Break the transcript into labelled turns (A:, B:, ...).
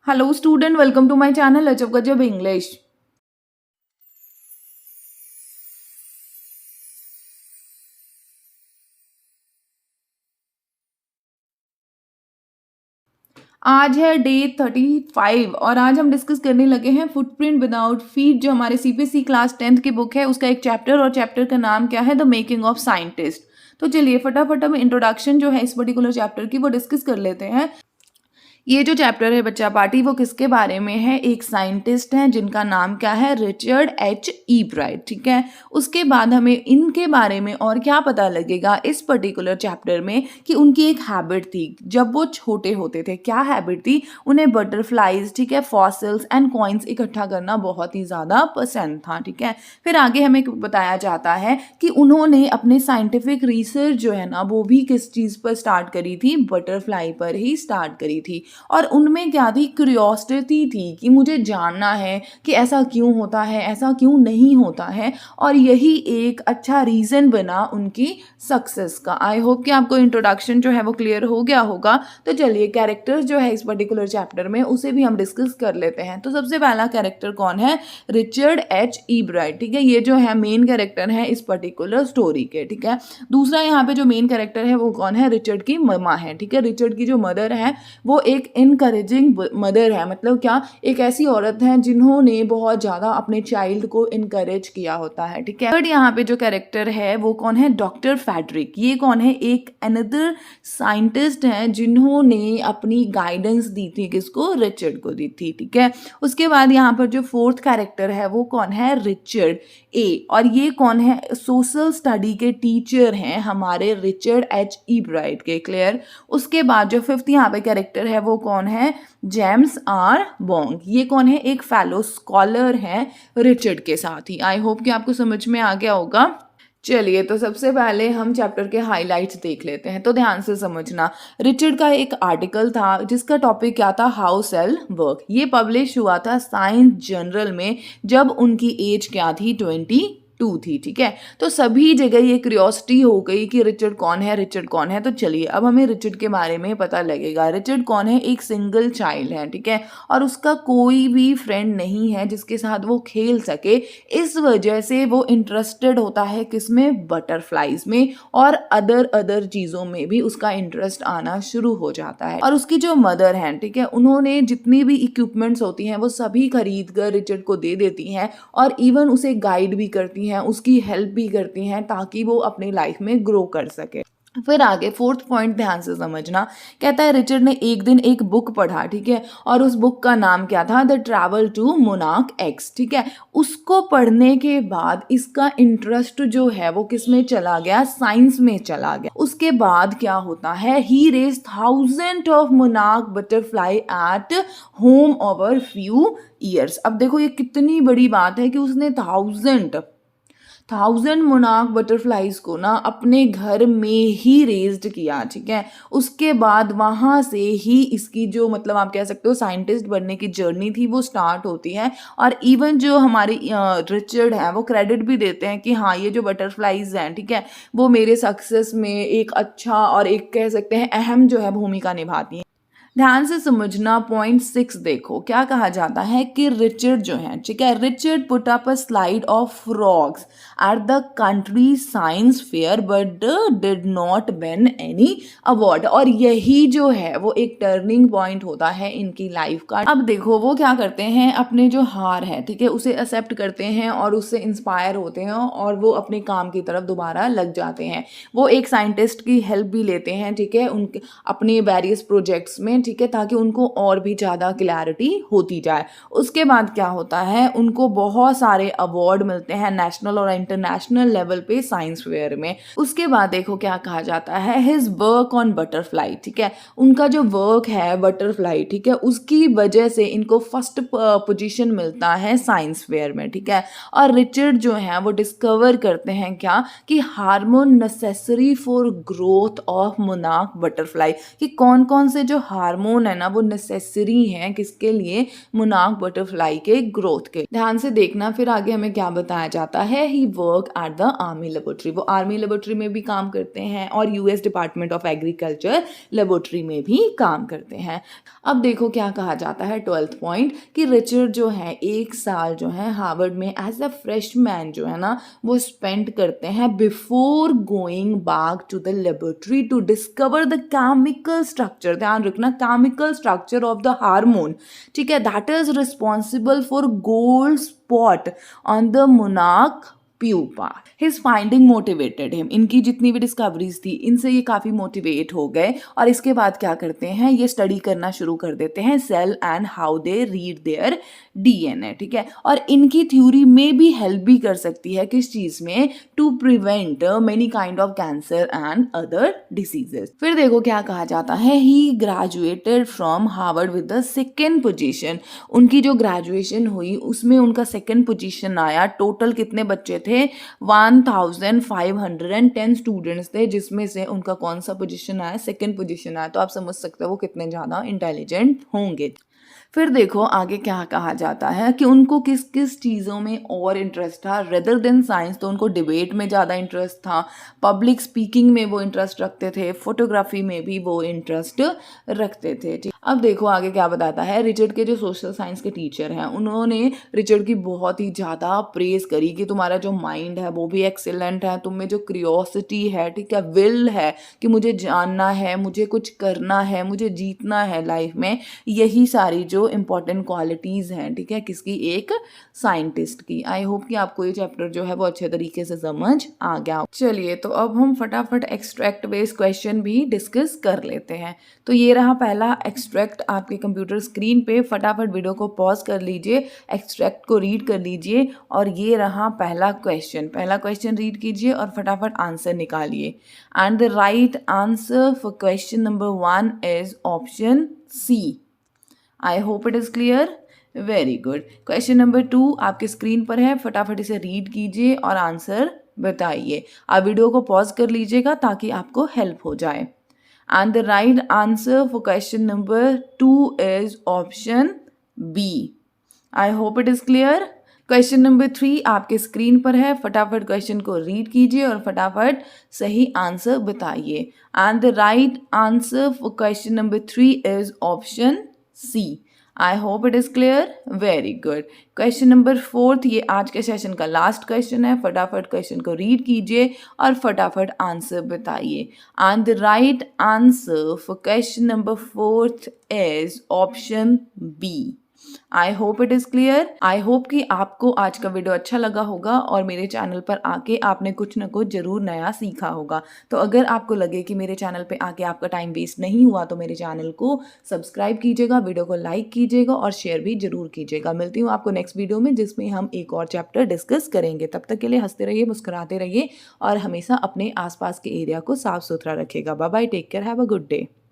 A: Hello student, welcome to my channel Achap Gajab English. आज है day 35 और आज हम डिस्कस करने लगे हैं फुटप्रिंट विदाउट फीट जो हमारे सीपीएसई क्लास 10th की बुक है उसका एक चैप्टर और चैप्टर का नाम क्या है द मेकिंग ऑफ साइंटिस्ट। तो चलिए फटाफट हम इंट्रोडक्शन जो है इस पर्टिकुलर चैप्टर की वो डिस्कस कर लेते हैं। ये जो चैप्टर है बच्चा पार्टी वो किसके बारे में है, एक साइंटिस्ट हैं जिनका नाम क्या है रिचर्ड एच ईब्राइट। ठीक है, उसके बाद हमें इनके बारे में और क्या पता लगेगा इस पर्टिकुलर चैप्टर में कि उनकी एक हैबिट थी जब वो छोटे होते थे। क्या हैबिट थी, उन्हें बटरफ्लाइज ठीक है फॉसिल्स एंड कॉइन्स इकट्ठा करना बहुत ही ज़्यादा पसंद था। ठीक है, फिर आगे हमें बताया जाता है कि उन्होंने अपने साइंटिफिक रिसर्च जो है ना वो भी किस चीज़ पर स्टार्ट करी थी, बटरफ्लाई पर ही स्टार्ट करी थी। और उनमें क्या थी, क्यूरियोसिटी थी कि मुझे जानना है कि ऐसा क्यों होता है, ऐसा क्यों नहीं होता है, और यही एक अच्छा रीज़न बना उनकी सक्सेस का। आई होप कि आपको इंट्रोडक्शन जो है वो क्लियर हो गया होगा। तो चलिए कैरेक्टर्स जो है इस पर्टिकुलर चैप्टर में उसे भी हम डिस्कस कर लेते हैं। तो सबसे पहला कैरेक्टर कौन है, रिचर्ड एच ईब्राइट। ठीक है, ये जो है मेन कैरेक्टर है इस पर्टिकुलर स्टोरी के। ठीक है, दूसरा यहाँ पे जो मेन कैरेक्टर है वो कौन है, रिचर्ड की ममा है। ठीक है, रिचर्ड की जो मदर है वो एक इनकरेजिंग मदर है, मतलब क्या, एक ऐसी औरत है जिन्होंने बहुत ज़्यादा अपने चाइल्ड को इनकरेज किया होता है। ठीक है, बट यहाँ पे जो कैरेक्टर है वो कौन है, डॉक्टर फैड्रिक। ये कौन है, एक अनदर साइंटिस्ट हैं जिन्होंने अपनी गाइडेंस दी थी, किसको, रिचर्ड को दी थी। ठीक है, उसके बाद यहाँ पर जो फोर्थ कैरेक्टर है वो कौन है, रिचर्ड ए, और ये कौन है, सोशल स्टडी के टीचर हैं हमारे रिचर्ड एच ईब्राइट के। क्लियर। उसके बाद जो फिफ्थ यहाँ पे कैरेक्टर है वो कौन है, जेम्स आर बोंग। ये कौन है, एक फेलो स्कॉलर है रिचर्ड के साथ ही। आई होप कि आपको समझ में आ गया होगा। चलिए तो सबसे पहले हम चैप्टर के हाइलाइट्स देख लेते हैं, तो ध्यान से समझना। रिचर्ड का एक आर्टिकल था जिसका टॉपिक क्या था, हाउ सेल वर्क। ये पब्लिश हुआ था साइंस जर्नल में जब उनकी एज क्या थी, 22 थी। ठीक है, तो सभी जगह ये क्यूरियोसिटी हो गई कि रिचर्ड कौन है, रिचर्ड कौन है। तो चलिए अब हमें रिचर्ड के बारे में पता लगेगा। रिचर्ड कौन है, एक सिंगल चाइल्ड है। ठीक है, और उसका कोई भी फ्रेंड नहीं है जिसके साथ वो खेल सके। इस वजह से वो इंटरेस्टेड होता है किसमें, बटरफ्लाइज में, और अदर चीज़ों में भी उसका इंटरेस्ट आना शुरू हो जाता है। और उसकी जो मदर हैं, ठीक है, उन्होंने जितनी भी इक्विपमेंट्स होती हैं वो सभी खरीद कर रिचर्ड को दे देती हैं, और इवन उसे गाइड भी करती हैं, उसकी हेल्प भी करती हैं ताकि वो अपनी लाइफ में ग्रो कर सके। फिर आगे फोर्थ पॉइंट ध्यान से समझना। कहता है रिचर्ड ने एक दिन एक बुक पढ़ा। ठीक है, और उस बुक का नाम क्या था, the travel to monarch X. ठीक है, उसको पढ़ने के बाद इसका इंटरेस्ट जो है वो किस में चला गया, साइंस में चला गया। उसके बाद क्या होता है, he raise thousand of monarch butterfly at home over few years. अब देखो ये कितनी बड़ी बात है कि उसने थाउजेंड मोनार्क बटरफ्लाइज को ना अपने घर में ही रेज्ड किया। ठीक है, उसके बाद वहाँ से ही इसकी जो, मतलब आप कह सकते हो साइंटिस्ट बनने की जर्नी थी वो स्टार्ट होती है। और इवन जो हमारे रिचर्ड है वो क्रेडिट भी देते हैं कि हाँ ये जो बटरफ्लाइज हैं, ठीक है, वो मेरे सक्सेस में एक अच्छा और एक कह सकते हैं अहम जो है भूमिका निभाती हैं। ध्यान से समझना। पॉइंट 6 देखो, क्या कहा जाता है कि रिचर्ड जो है, ठीक है, Richard put up a slide of frogs at the country science fair but did not win any award. और यही जो है वो एक टर्निंग पॉइंट होता है इनकी लाइफ का। अब देखो वो क्या करते हैं, अपने जो हार है, ठीक है, उसे एक्सेप्ट करते हैं और उससे इंस्पायर होते हैं और वो अपने काम की तरफ दोबारा लग जाते हैं। वो एक साइंटिस्ट की हेल्प भी लेते हैं, ठीक है, उनके अपने वेरियस प्रोजेक्ट्स में, ठीक है, ताकि उनको और भी ज़्यादा क्लैरिटी होती जाए। उसके बाद क्या होता है, उनको बहुत सारे अवार्ड मिलते हैं नेशनल और इंटरनेशनल लेवल पे साइंस फेयर में। उसके बाद देखो क्या कहा जाता है, हिज वर्क ऑन बटरफ्लाई। ठीक है, उनका जो वर्क है बटरफ्लाई, ठीक है, उसकी वजह से इनको फर्स्ट पोजीशन मिलता है साइंस फेयर में। ठीक है, और रिचर्ड जो है वो डिस्कवर करते हैं क्या, कि hormone necessary for growth of monarch butterfly, कि कौन कौन से जो हार्मोन हार्मोन है ना वो नेसेसरी है किसके लिए, मोनार्क बटरफ्लाई के ग्रोथ के। ध्यान से देखना फिर आगे हमें क्या बताया जाता है, he work at the army laboratory, वो आर्मी लेबोरेटरी में भी काम करते हैं और US department of agriculture laboratory में भी काम करते हैं। अब देखो क्या कहा जाता है 12th पॉइंट कि रिचर्ड जो है 1 साल जो है हार्वर्ड में एज अ फ्रेशमैन जो है ना वो स्पेंड करते हैं before going back to the laboratory to discover the chemical structure, ध्यान रखना chemical structure of the hormone, ठीक है, that is responsible for gold spot on the monarch pupa. His finding motivated him, इनकी जितनी भी discoveries थी इनसे ये काफ़ी मोटिवेट हो गए और इसके बाद क्या करते हैं ये स्टडी करना शुरू कर देते हैं cell and how they read their DNA, ठीक है, और इनकी थ्योरी में भी हेल्प भी कर सकती है किस चीज़ में, to prevent many kind of cancer and other diseases. फिर देखो क्या कहा जाता है, he graduated from Harvard with the second position, उनकी जो ग्रेजुएशन हुई उसमें उनका सेकेंड पोजीशन आया। टोटल कितने बच्चे थे, 1510 स्टूडेंट्स थे जिसमें से उनका कौन सा पोजीशन आया, सेकेंड पोजीशन आया। तो आप समझ सकते हो वो कितने ज़्यादा इंटेलिजेंट होंगे। फिर देखो आगे क्या कहा जाता है कि उनको किस किस चीज़ों में और इंटरेस्ट था, रेदर देन साइंस तो उनको डिबेट में ज़्यादा इंटरेस्ट था, पब्लिक स्पीकिंग में वो इंटरेस्ट रखते थे, फोटोग्राफी में भी वो इंटरेस्ट रखते थे, ठीक। अब देखो आगे क्या बताता है, रिचर्ड के जो सोशल साइंस के टीचर हैं उन्होंने रिचर्ड की बहुत ही ज़्यादा प्रेज करी कि तुम्हारा जो माइंड है वो भी एक्सीलेंट है, तुम में जो क्यूरियोसिटी है, ठीक है, विल है कि मुझे जानना है, मुझे कुछ करना है, मुझे जीतना है लाइफ में, यही सारी जो इंपॉर्टेंट क्वालिटीज़ हैं, ठीक है, किसकी, एक साइंटिस्ट की। आई होप कि आपको ये चैप्टर जो है वो अच्छे तरीके से समझ आ गया। चलिए तो अब हम फटाफट एक्सट्रैक्ट बेस्ड क्वेश्चन भी डिस्कस कर लेते हैं। तो ये रहा पहला एक्सट्रैक्ट आपके कंप्यूटर स्क्रीन पे, फटाफट वीडियो को पॉज कर लीजिए, एक्सट्रैक्ट को रीड कर लीजिए और ये रहा पहला क्वेश्चन रीड कीजिए और फटाफट आंसर निकालिए। And the right answer for question number 1 is option C. I hope it is clear, very good. Question number 2 आपके स्क्रीन पर है, फटाफट इसे रीड कीजिए और आंसर बताइए। आप वीडियो को पॉज कर लीजिएगा ताकि आपको हेल्प हो जाए। And the right answer for question number 2 is option B. I hope it is clear. Question number 3 आपके स्क्रीन पर है, फटाफट क्वेश्चन को रीड कीजिए और फटाफट सही आंसर बताइए। And the right answer for question number 3 is option C. I hope it is clear, very good. Question number 4 ये आज के सेशन का लास्ट क्वेश्चन है, फटाफट क्वेश्चन को रीड कीजिए और फटाफट आंसर बताइए। And the right answer for question number 4 is option B. I hope it is clear. I hope कि आपको आज का वीडियो अच्छा लगा होगा और मेरे चैनल पर आके आपने कुछ ना कुछ ज़रूर नया सीखा होगा। तो अगर आपको लगे कि मेरे चैनल पे आके आपका टाइम वेस्ट नहीं हुआ तो मेरे चैनल को सब्सक्राइब कीजिएगा, वीडियो को लाइक कीजिएगा और शेयर भी ज़रूर कीजिएगा। मिलती हूँ आपको नेक्स्ट वीडियो में जिसमें हम एक और चैप्टर डिस्कस करेंगे। तब तक के लिए हंसते रहिए, मुस्कुराते रहिए और हमेशा अपने आसपास के एरिया को साफ सुथरा रखिएगा। Bye bye, take care, have a good day.